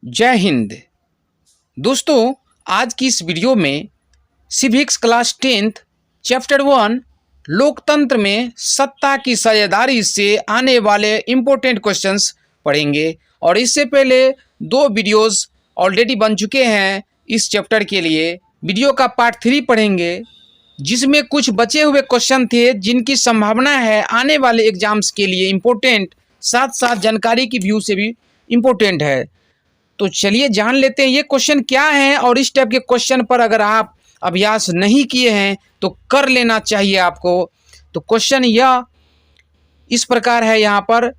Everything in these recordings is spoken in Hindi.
जय हिंद। दोस्तों, आज की इस वीडियो में सिविक्स क्लास 10th चैप्टर 1 लोकतंत्र में सत्ता की साझेदारी से आने वाले इम्पोर्टेंट क्वेश्चंस पढ़ेंगे। और इससे पहले दो वीडियोस ऑलरेडी बन चुके हैं इस चैप्टर के लिए। वीडियो का पार्ट 3 पढ़ेंगे जिसमें कुछ बचे हुए क्वेश्चन थे जिनकी संभावना है आने वाले एग्जाम्स के लिए इम्पोर्टेंट, साथ साथ जानकारी की व्यू से भी इम्पोर्टेंट है। तो चलिए जान लेते हैं ये क्वेश्चन क्या है, और इस टाइप के क्वेश्चन पर अगर आप अभ्यास नहीं किए हैं तो कर लेना चाहिए आपको। तो क्वेश्चन यह इस प्रकार है, यहाँ पर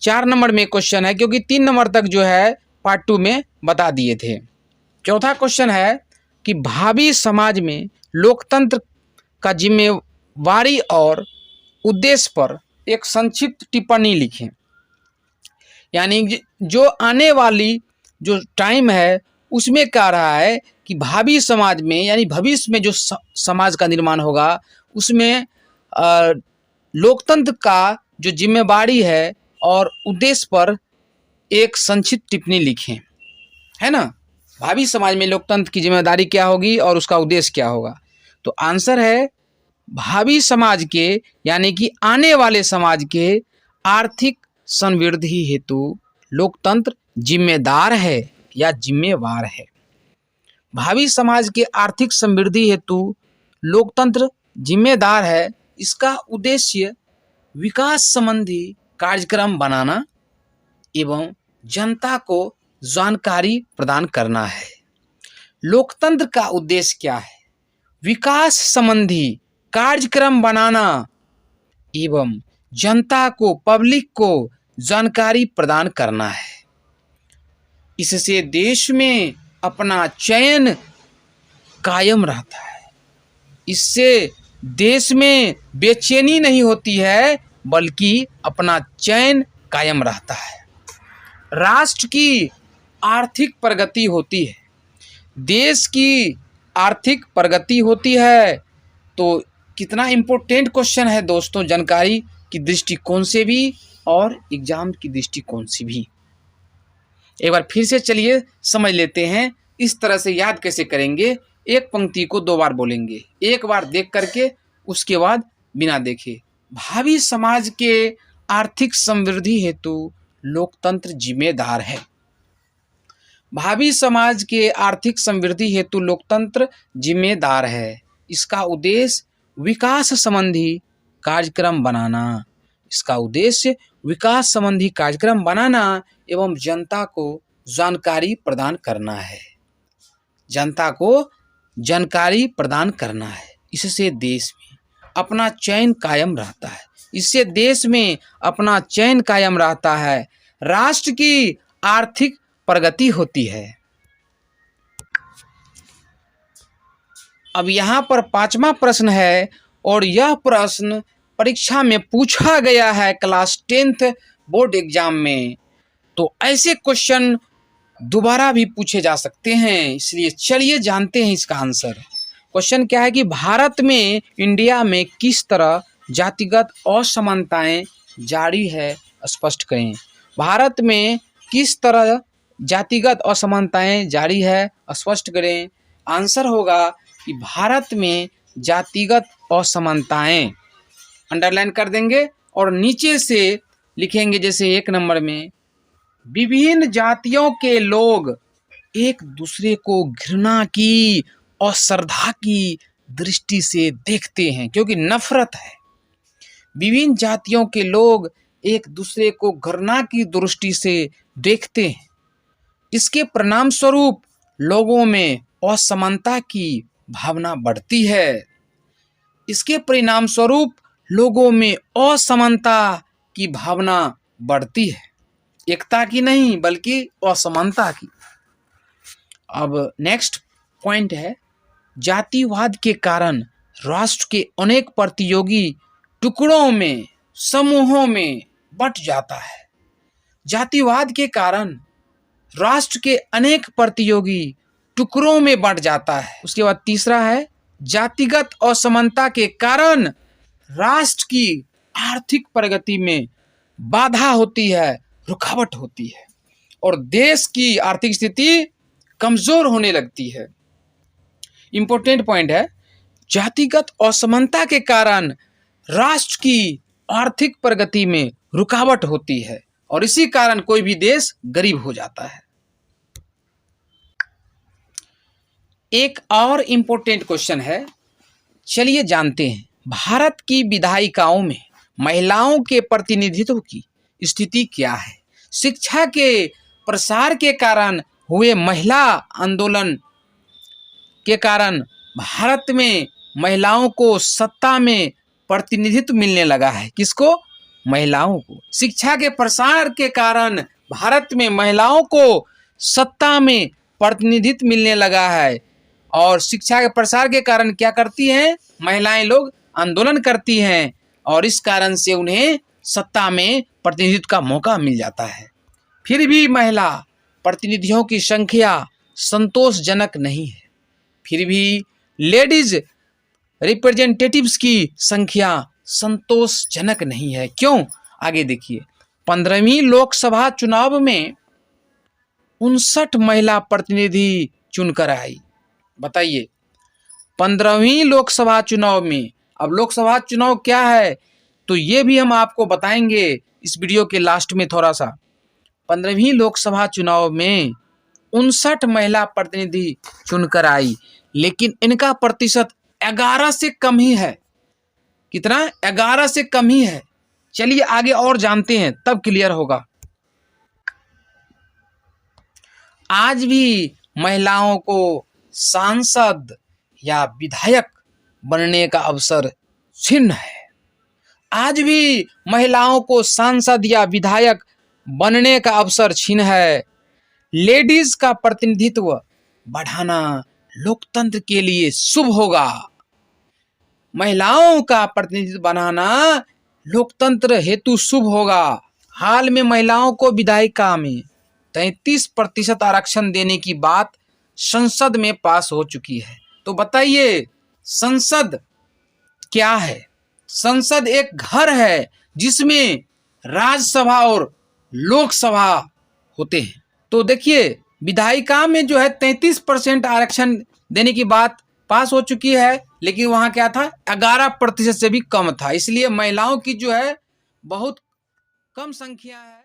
4 नंबर में क्वेश्चन है क्योंकि 3 नंबर तक जो है पार्ट 2 में बता दिए थे। चौथा क्वेश्चन है कि भावी समाज में लोकतंत्र का जिम्मेवारी और उद्देश्य पर एक संक्षिप्त टिप्पणी लिखें। यानी जो आने वाली जो टाइम है उसमें कह रहा है कि भावी समाज में यानी भविष्य में जो समाज का निर्माण होगा उसमें लोकतंत्र का जो जिम्मेवारी है और उद्देश्य पर एक संक्षिप्त टिप्पणी लिखें, है ना। भावी समाज में लोकतंत्र की जिम्मेदारी क्या होगी और उसका उद्देश्य क्या होगा। तो आंसर है भावी समाज के यानी कि आने वाले समाज के आर्थिक समृद्धि हेतु लोकतंत्र जिम्मेदार है या जिम्मेवार है। भावी समाज के आर्थिक समृद्धि हेतु लोकतंत्र जिम्मेदार है। इसका उद्देश्य विकास संबंधी कार्यक्रम बनाना एवं जनता को जानकारी प्रदान करना है। लोकतंत्र का उद्देश्य क्या है? विकास संबंधी कार्यक्रम बनाना एवं जनता को, पब्लिक को जानकारी प्रदान करना है। इससे देश में अपना चयन कायम रहता है। इससे देश में बेचैनी नहीं होती है बल्कि अपना चयन कायम रहता है। राष्ट्र की आर्थिक प्रगति होती है, देश की आर्थिक प्रगति होती है। तो कितना इम्पोर्टेंट क्वेश्चन है दोस्तों, जानकारी की दृष्टिकोण से भी और एग्जाम की दृष्टिकोण से भी। एक बार फिर से चलिए समझ लेते हैं इस तरह से याद कैसे करेंगे। एक पंक्ति को 2 बार बोलेंगे, एक बार देख करके उसके बाद बिना देखे। भावी समाज के आर्थिक समृद्धि हेतु लोकतंत्र जिम्मेदार है। भावी समाज के आर्थिक समृद्धि हेतु लोकतंत्र जिम्मेदार है। इसका उद्देश्य विकास संबंधी कार्यक्रम बनाना। इसका उद्देश्य विकास संबंधी कार्यक्रम बनाना एवं जनता को जानकारी प्रदान करना है। जनता को जानकारी प्रदान करना है। इससे देश में अपना चयन कायम रहता है। इससे देश में अपना चयन कायम रहता है। राष्ट्र की आर्थिक प्रगति होती है। अब यहाँ पर 5वां प्रश्न है और यह प्रश्न परीक्षा में पूछा गया है क्लास 10th बोर्ड एग्जाम में। तो ऐसे क्वेश्चन दोबारा भी पूछे जा सकते हैं, इसलिए चलिए जानते हैं इसका आंसर। क्वेश्चन क्या है कि भारत में, इंडिया में किस तरह जातिगत असमानताएं जारी है, स्पष्ट करें। भारत में किस तरह जातिगत असमानताएं जारी है, स्पष्ट करें। आंसर होगा कि भारत में जातिगत असमानताएं, अंडरलाइन कर देंगे और नीचे से लिखेंगे जैसे 1 नंबर में, विभिन्न जातियों के लोग एक दूसरे को घृणा की और श्रद्धा की दृष्टि से देखते हैं, क्योंकि नफरत है। विभिन्न जातियों के लोग एक दूसरे को घृणा की दृष्टि से देखते हैं। इसके परिणाम स्वरूप लोगों में असमानता की भावना बढ़ती है। इसके परिणाम स्वरूप लोगों में असमानता की भावना बढ़ती है, एकता की नहीं बल्कि असमानता की। अब नेक्स्ट पॉइंट है, जातिवाद के कारण राष्ट्र के अनेक प्रतियोगी टुकड़ों में, समूहों में बंट जाता है। जातिवाद के कारण राष्ट्र के अनेक प्रतियोगी टुकड़ों में बंट जाता है। उसके बाद तीसरा है, जातिगत असमानता के कारण राष्ट्र की आर्थिक प्रगति में बाधा होती है, रुकावट होती है। और देश की आर्थिक स्थिति कमजोर होने लगती है। इंपॉर्टेंट पॉइंट है, जातिगत असमानता के कारण राष्ट्र की आर्थिक प्रगति में रुकावट होती है और इसी कारण कोई भी देश गरीब हो जाता है। एक और इंपॉर्टेंट क्वेश्चन है, चलिए जानते हैं, भारत की विधायिकाओं में महिलाओं के प्रतिनिधित्व की स्थिति क्या है? शिक्षा के प्रसार के कारण हुए महिला आंदोलन के कारण भारत में महिलाओं को सत्ता में प्रतिनिधित्व मिलने लगा है। किसको? महिलाओं को। शिक्षा के प्रसार के कारण भारत में महिलाओं को सत्ता में प्रतिनिधित्व मिलने लगा है और शिक्षा के प्रसार के कारण क्या करती हैं? महिलाएं लोग आंदोलन करती हैं और इस कारण से उन्हें सत्ता में प्रतिनिधित्व का मौका मिल जाता है। फिर भी महिला प्रतिनिधियों की संख्या संतोषजनक नहीं है। फिर भी लेडीज रिप्रेजेंटेटिव्स की संख्या संतोषजनक नहीं है। क्यों? आगे देखिए, 15वीं लोकसभा चुनाव में 59 महिला प्रतिनिधि चुनकर आई। बताइए, 15वीं लोकसभा चुनाव में, अब लोकसभा चुनाव क्या है तो ये भी हम आपको बताएंगे इस वीडियो के लास्ट में थोड़ा सा। 15वीं लोकसभा चुनाव में 59 महिला प्रतिनिधि चुनकर आई, लेकिन इनका प्रतिशत 11 से कम ही है। कितना? 11 से कम ही है। चलिए आगे और जानते हैं, तब क्लियर होगा। आज भी महिलाओं को सांसद या विधायक बनने का अवसर छीन है। आज भी महिलाओं को सांसद या विधायक बनने का अवसर छीन है। लेडीज का प्रतिनिधित्व बढ़ाना लोकतंत्र के लिए शुभ होगा। महिलाओं का प्रतिनिधित्व बनाना लोकतंत्र हेतु शुभ होगा। हाल में महिलाओं को विधायिका में 33% आरक्षण देने की बात संसद में पास हो चुकी है। तो बताइए, संसद क्या है? संसद एक घर है जिसमें राज्यसभा और लोकसभा होते हैं। तो देखिए, विधायिका में जो है 33% आरक्षण देने की बात पास हो चुकी है, लेकिन वहां क्या था? 11% से भी कम था। इसलिए महिलाओं की जो है बहुत कम संख्या है।